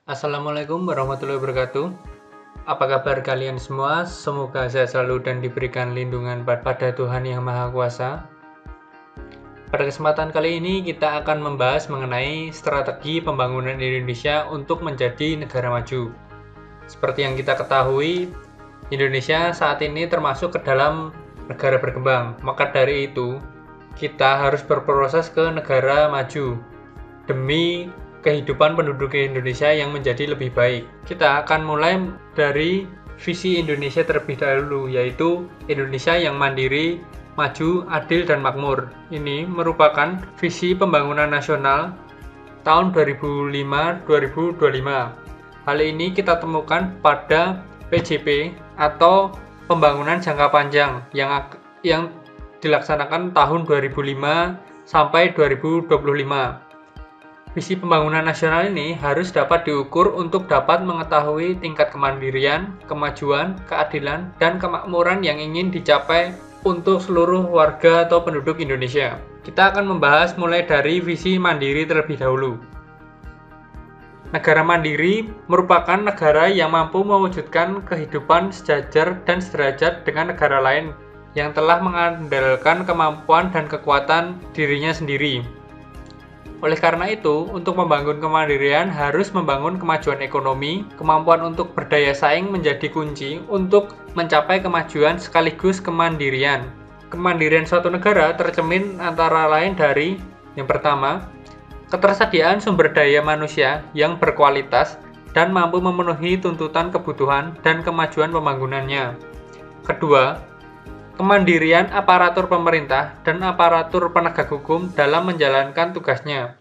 Assalamualaikum warahmatullahi wabarakatuh. Apa kabar kalian semua? Semoga sehat selalu dan diberikan lindungan pada Tuhan Yang Maha Kuasa. Pada kesempatan kali ini kita akan membahas mengenai strategi pembangunan Indonesia untuk menjadi negara maju. Seperti yang kita ketahui, Indonesia saat ini termasuk ke dalam negara berkembang. Maka dari itu, kita harus berproses ke negara maju demi kehidupan penduduk Indonesia yang menjadi lebih baik. Kita akan mulai dari visi Indonesia terlebih dahulu, yaitu Indonesia yang mandiri, maju, adil, dan makmur. Ini merupakan visi pembangunan nasional tahun 2005-2025. Hal ini kita temukan pada PJP atau pembangunan jangka panjang yang dilaksanakan tahun 2005 sampai 2025. Visi pembangunan nasional ini harus dapat diukur untuk dapat mengetahui tingkat kemandirian, kemajuan, keadilan, dan kemakmuran yang ingin dicapai untuk seluruh warga atau penduduk Indonesia. Kita akan membahas mulai dari visi mandiri terlebih dahulu. Negara mandiri merupakan negara yang mampu mewujudkan kehidupan sejajar dan sederajat dengan negara lain yang telah mengandalkan kemampuan dan kekuatan dirinya sendiri. Oleh karena itu, untuk membangun kemandirian harus membangun kemajuan ekonomi, kemampuan untuk berdaya saing menjadi kunci untuk mencapai kemajuan sekaligus kemandirian. Kemandirian suatu negara tercermin antara lain dari yang pertama, ketersediaan sumber daya manusia yang berkualitas dan mampu memenuhi tuntutan kebutuhan dan kemajuan pembangunannya. Kedua, kemandirian aparatur pemerintah dan aparatur penegak hukum dalam menjalankan tugasnya.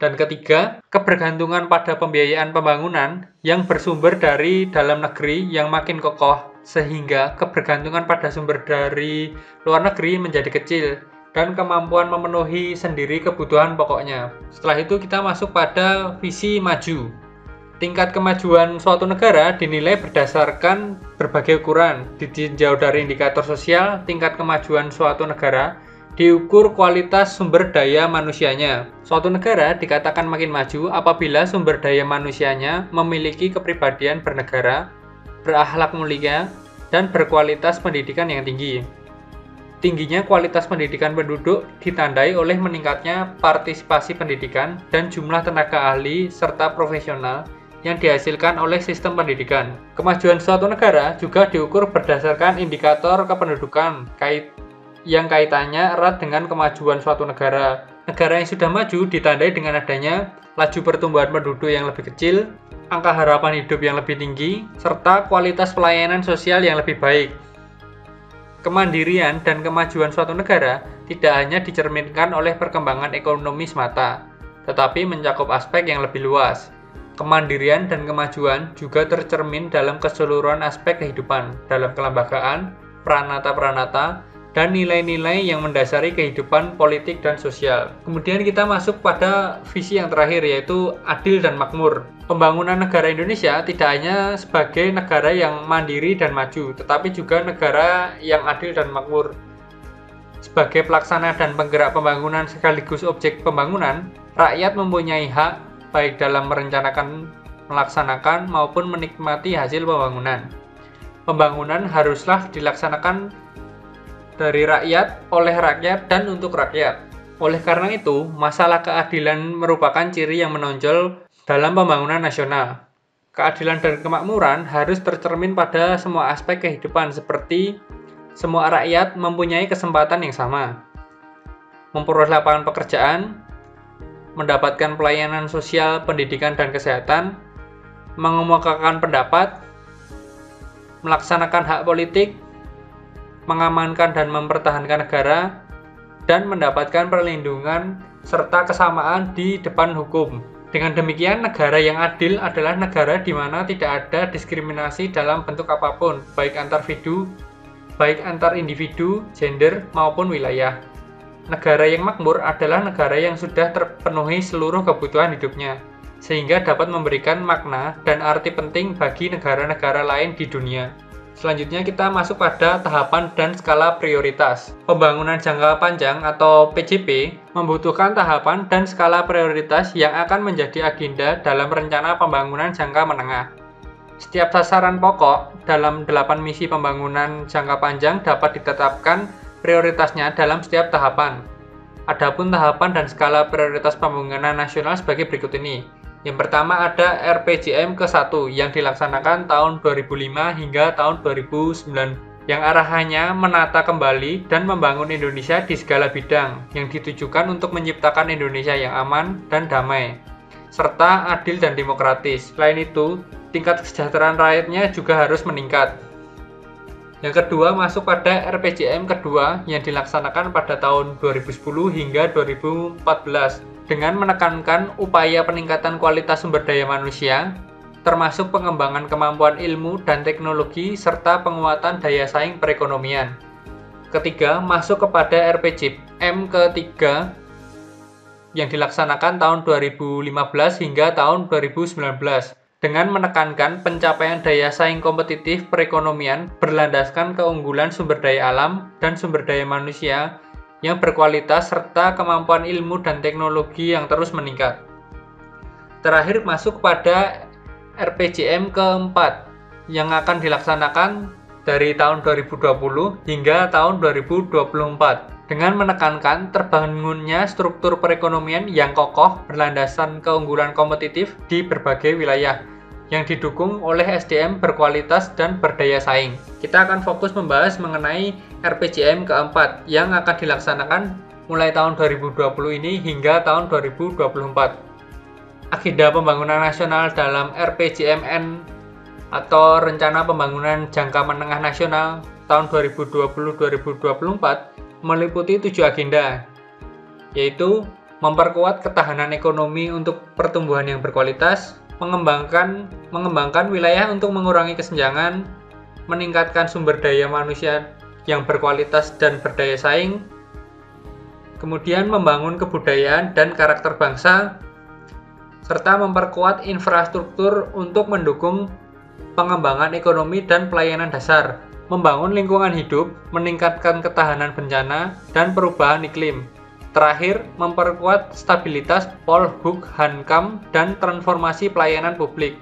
Dan ketiga, kebergantungan pada pembiayaan pembangunan yang bersumber dari dalam negeri yang makin kokoh, sehingga kebergantungan pada sumber dari luar negeri menjadi kecil, dan kemampuan memenuhi sendiri kebutuhan pokoknya. Setelah itu kita masuk pada visi maju. Tingkat kemajuan suatu negara dinilai berdasarkan berbagai ukuran. Ditinjau dari indikator sosial, tingkat kemajuan suatu negara diukur kualitas sumber daya manusianya. Suatu negara dikatakan makin maju apabila sumber daya manusianya memiliki kepribadian bernegara, berakhlak mulia, dan berkualitas pendidikan yang tinggi. Tingginya kualitas pendidikan penduduk ditandai oleh meningkatnya partisipasi pendidikan dan jumlah tenaga ahli serta profesional yang dihasilkan oleh sistem pendidikan. Kemajuan suatu negara juga diukur berdasarkan indikator kependudukan yang kaitannya erat dengan kemajuan suatu negara. Negara yang sudah maju ditandai dengan adanya laju pertumbuhan penduduk yang lebih kecil, angka harapan hidup yang lebih tinggi, serta kualitas pelayanan sosial yang lebih baik. Kemandirian dan kemajuan suatu negara tidak hanya dicerminkan oleh perkembangan ekonomi semata, tetapi mencakup aspek yang lebih luas. Kemandirian dan kemajuan juga tercermin dalam keseluruhan aspek kehidupan, dalam kelembagaan, peranata-peranata, dan nilai-nilai yang mendasari kehidupan politik dan sosial. Kemudian kita masuk pada visi yang terakhir, yaitu adil dan makmur. Pembangunan negara Indonesia tidak hanya sebagai negara yang mandiri dan maju, tetapi juga negara yang adil dan makmur. Sebagai pelaksana dan penggerak pembangunan sekaligus objek pembangunan, rakyat mempunyai hak baik dalam merencanakan, melaksanakan, maupun menikmati hasil pembangunan. Pembangunan haruslah dilaksanakan dari rakyat, oleh rakyat, dan untuk rakyat. Oleh karena itu, masalah keadilan merupakan ciri yang menonjol dalam pembangunan nasional. Keadilan dan kemakmuran harus tercermin pada semua aspek kehidupan, seperti semua rakyat mempunyai kesempatan yang sama, memperoleh lapangan pekerjaan, mendapatkan pelayanan sosial, pendidikan, dan kesehatan, mengemukakan pendapat, melaksanakan hak politik, mengamankan dan mempertahankan negara, dan mendapatkan perlindungan serta kesamaan di depan hukum. Dengan demikian, negara yang adil adalah negara di mana tidak ada diskriminasi dalam bentuk apapun, baik antar individu, gender, maupun wilayah. Negara yang makmur adalah negara yang sudah terpenuhi seluruh kebutuhan hidupnya, sehingga dapat memberikan makna dan arti penting bagi negara-negara lain di dunia. Selanjutnya kita masuk pada tahapan dan skala prioritas. Pembangunan jangka panjang atau PJP membutuhkan tahapan dan skala prioritas yang akan menjadi agenda dalam rencana pembangunan jangka menengah. Setiap sasaran pokok dalam 8 misi pembangunan jangka panjang dapat ditetapkan prioritasnya dalam setiap tahapan. Adapun tahapan dan skala prioritas pembangunan nasional sebagai berikut ini. Yang pertama ada RPJM ke-1 yang dilaksanakan tahun 2005 hingga tahun 2009 yang arahannya menata kembali dan membangun Indonesia di segala bidang yang ditujukan untuk menciptakan Indonesia yang aman dan damai serta adil dan demokratis. Selain itu, tingkat kesejahteraan rakyatnya juga harus meningkat. Yang kedua masuk pada RPJM kedua yang dilaksanakan pada tahun 2010 hingga 2014 dengan menekankan upaya peningkatan kualitas sumber daya manusia, termasuk pengembangan kemampuan ilmu dan teknologi serta penguatan daya saing perekonomian. Ketiga, masuk kepada RPJM ketiga yang dilaksanakan tahun 2015 hingga tahun 2019 dengan menekankan pencapaian daya saing kompetitif perekonomian berlandaskan keunggulan sumber daya alam dan sumber daya manusia yang berkualitas serta kemampuan ilmu dan teknologi yang terus meningkat. Terakhir masuk pada RPJM keempat yang akan dilaksanakan dari tahun 2020 hingga tahun 2024 dengan menekankan terbangunnya struktur perekonomian yang kokoh berlandaskan keunggulan kompetitif di berbagai wilayah yang didukung oleh SDM berkualitas dan berdaya saing. Kita akan fokus membahas mengenai RPJM keempat yang akan dilaksanakan mulai tahun 2020 ini hingga tahun 2024. Agenda pembangunan nasional dalam RPJMN atau Rencana Pembangunan Jangka Menengah Nasional tahun 2020-2024 meliputi 7 agenda, yaitu memperkuat ketahanan ekonomi untuk pertumbuhan yang berkualitas, mengembangkan wilayah untuk mengurangi kesenjangan, meningkatkan sumber daya manusia yang berkualitas dan berdaya saing, kemudian membangun kebudayaan dan karakter bangsa, serta memperkuat infrastruktur untuk mendukung pengembangan ekonomi dan pelayanan dasar, membangun lingkungan hidup, meningkatkan ketahanan bencana, dan perubahan iklim. Terakhir, memperkuat stabilitas Polhukam dan transformasi pelayanan publik.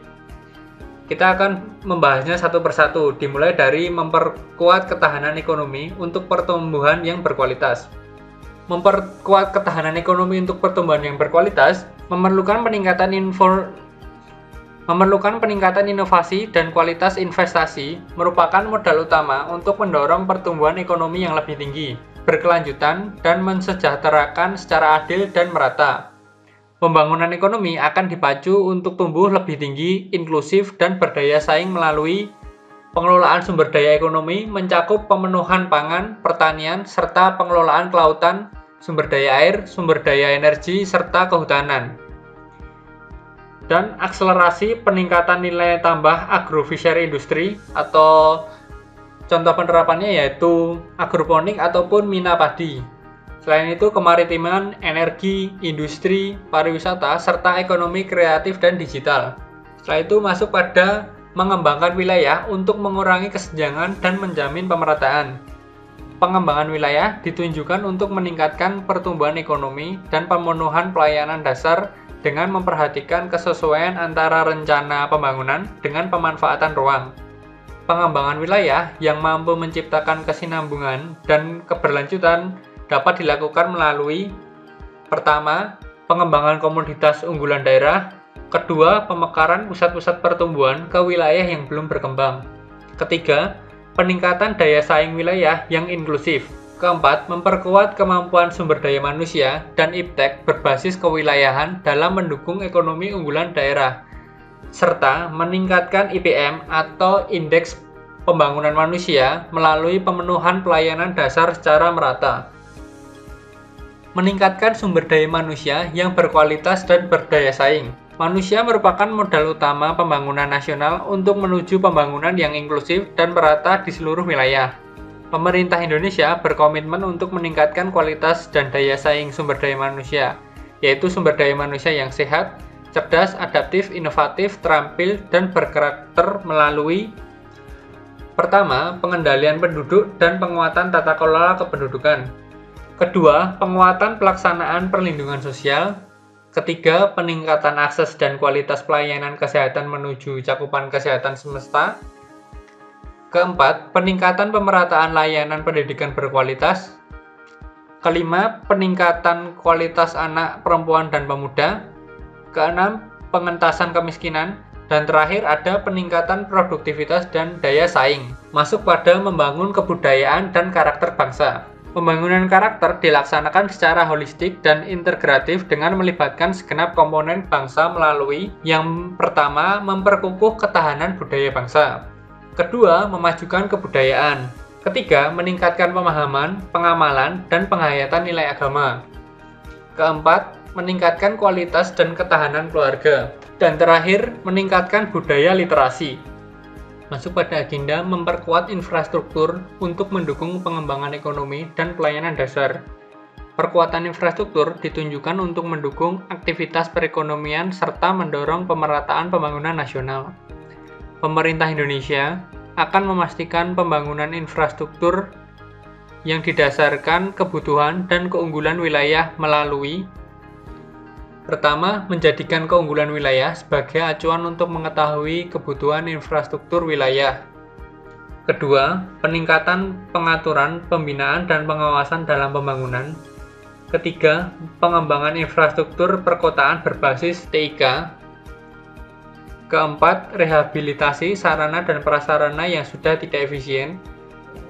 Kita akan membahasnya satu persatu, dimulai dari memperkuat ketahanan ekonomi untuk pertumbuhan yang berkualitas. Memperkuat ketahanan ekonomi untuk pertumbuhan yang berkualitas memerlukan peningkatan inovasi dan kualitas investasi merupakan modal utama untuk mendorong pertumbuhan ekonomi yang lebih tinggi, berkelanjutan, dan mensejahterakan secara adil dan merata. Pembangunan ekonomi akan dipacu untuk tumbuh lebih tinggi, inklusif, dan berdaya saing melalui pengelolaan sumber daya ekonomi mencakup pemenuhan pangan, pertanian, serta pengelolaan kelautan, sumber daya air, sumber daya energi, serta kehutanan. Dan akselerasi peningkatan nilai tambah agrofishery industri atau contoh penerapannya yaitu agroponik ataupun mina padi. Selain itu, kemaritiman, energi, industri, pariwisata, serta ekonomi kreatif dan digital. Setelah itu masuk pada mengembangkan wilayah untuk mengurangi kesenjangan dan menjamin pemerataan. Pengembangan wilayah ditunjukkan untuk meningkatkan pertumbuhan ekonomi dan pemenuhan pelayanan dasar dengan memperhatikan kesesuaian antara rencana pembangunan dengan pemanfaatan ruang. Pengembangan wilayah yang mampu menciptakan kesinambungan dan keberlanjutan dapat dilakukan melalui: pertama, pengembangan komoditas unggulan daerah; kedua, pemekaran pusat-pusat pertumbuhan ke wilayah yang belum berkembang; ketiga, peningkatan daya saing wilayah yang inklusif; keempat, memperkuat kemampuan sumber daya manusia dan iptek berbasis kewilayahan dalam mendukung ekonomi unggulan daerah, serta meningkatkan IPM atau Indeks Pembangunan Manusia melalui pemenuhan pelayanan dasar secara merata. Meningkatkan sumber daya manusia yang berkualitas dan berdaya saing. Manusia merupakan modal utama pembangunan nasional untuk menuju pembangunan yang inklusif dan merata di seluruh wilayah. Pemerintah Indonesia berkomitmen untuk meningkatkan kualitas dan daya saing sumber daya manusia, yaitu sumber daya manusia yang sehat, cerdas, adaptif, inovatif, terampil, dan berkarakter melalui Pertama, pengendalian penduduk dan penguatan tata kelola kependudukan. Kedua, penguatan pelaksanaan perlindungan sosial. Ketiga, peningkatan akses dan kualitas pelayanan kesehatan menuju cakupan kesehatan semesta. Keempat, peningkatan pemerataan layanan pendidikan berkualitas. Kelima, peningkatan kualitas anak, perempuan, dan pemuda. Keenam, pengentasan kemiskinan. Dan terakhir ada peningkatan produktivitas dan daya saing. Masuk pada membangun kebudayaan dan karakter bangsa. Pembangunan karakter dilaksanakan secara holistik dan integratif dengan melibatkan segenap komponen bangsa melalui yang pertama, memperkukuh ketahanan budaya bangsa. Kedua, memajukan kebudayaan. Ketiga, meningkatkan pemahaman, pengamalan, dan penghayatan nilai agama. Keempat, meningkatkan kualitas dan ketahanan keluarga. Dan terakhir, meningkatkan budaya literasi. Masuk pada agenda memperkuat infrastruktur untuk mendukung pengembangan ekonomi dan pelayanan dasar. Perkuatan infrastruktur ditunjukkan untuk mendukung aktivitas perekonomian serta mendorong pemerataan pembangunan nasional. Pemerintah Indonesia akan memastikan pembangunan infrastruktur yang didasarkan kebutuhan dan keunggulan wilayah melalui: pertama, menjadikan keunggulan wilayah sebagai acuan untuk mengetahui kebutuhan infrastruktur wilayah. Kedua, peningkatan pengaturan, pembinaan, dan pengawasan dalam pembangunan. Ketiga, pengembangan infrastruktur perkotaan berbasis TIK. Keempat, rehabilitasi sarana dan prasarana yang sudah tidak efisien.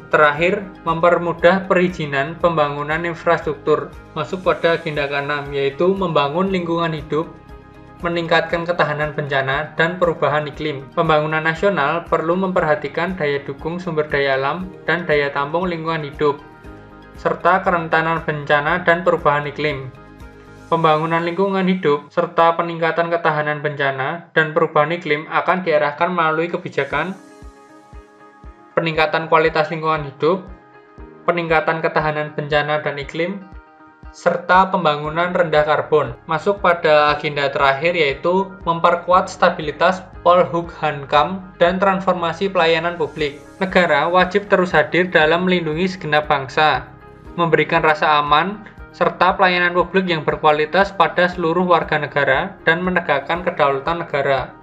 Terakhir, mempermudah perizinan pembangunan infrastruktur. Masuk pada agenda ke-6, yaitu membangun lingkungan hidup, meningkatkan ketahanan bencana, dan perubahan iklim. Pembangunan nasional perlu memperhatikan daya dukung sumber daya alam dan daya tampung lingkungan hidup, serta kerentanan bencana dan perubahan iklim. Pembangunan lingkungan hidup serta peningkatan ketahanan bencana dan perubahan iklim akan diarahkan melalui kebijakan peningkatan kualitas lingkungan hidup, peningkatan ketahanan bencana dan iklim, serta pembangunan rendah karbon. Masuk pada agenda terakhir yaitu memperkuat stabilitas Polhukam dan transformasi pelayanan publik. Negara wajib terus hadir dalam melindungi segenap bangsa, memberikan rasa aman, serta pelayanan publik yang berkualitas pada seluruh warga negara dan menegakkan kedaulatan negara.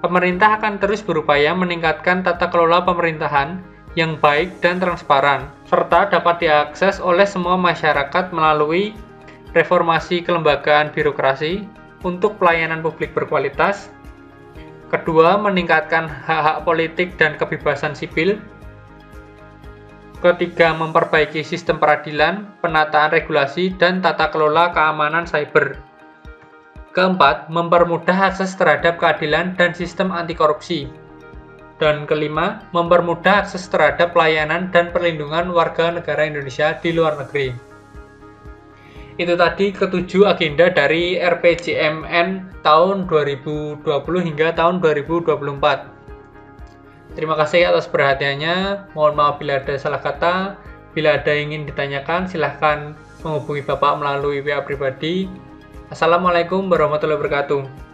Pemerintah akan terus berupaya meningkatkan tata kelola pemerintahan yang baik dan transparan, serta dapat diakses oleh semua masyarakat melalui reformasi kelembagaan birokrasi untuk pelayanan publik berkualitas. Kedua, meningkatkan hak-hak politik dan kebebasan sipil. Ketiga, memperbaiki sistem peradilan, penataan regulasi, dan tata kelola keamanan cyber. Keempat, mempermudah akses terhadap keadilan dan sistem anti korupsi. Dan kelima, mempermudah akses terhadap pelayanan dan perlindungan warga negara Indonesia di luar negeri. Itu tadi ketujuh agenda dari RPJMN tahun 2020 hingga tahun 2024. Terima kasih atas perhatiannya. Mohon maaf bila ada salah kata. Bila ada yang ingin ditanyakan, silahkan menghubungi Bapak melalui WA pribadi. Assalamualaikum warahmatullahi wabarakatuh.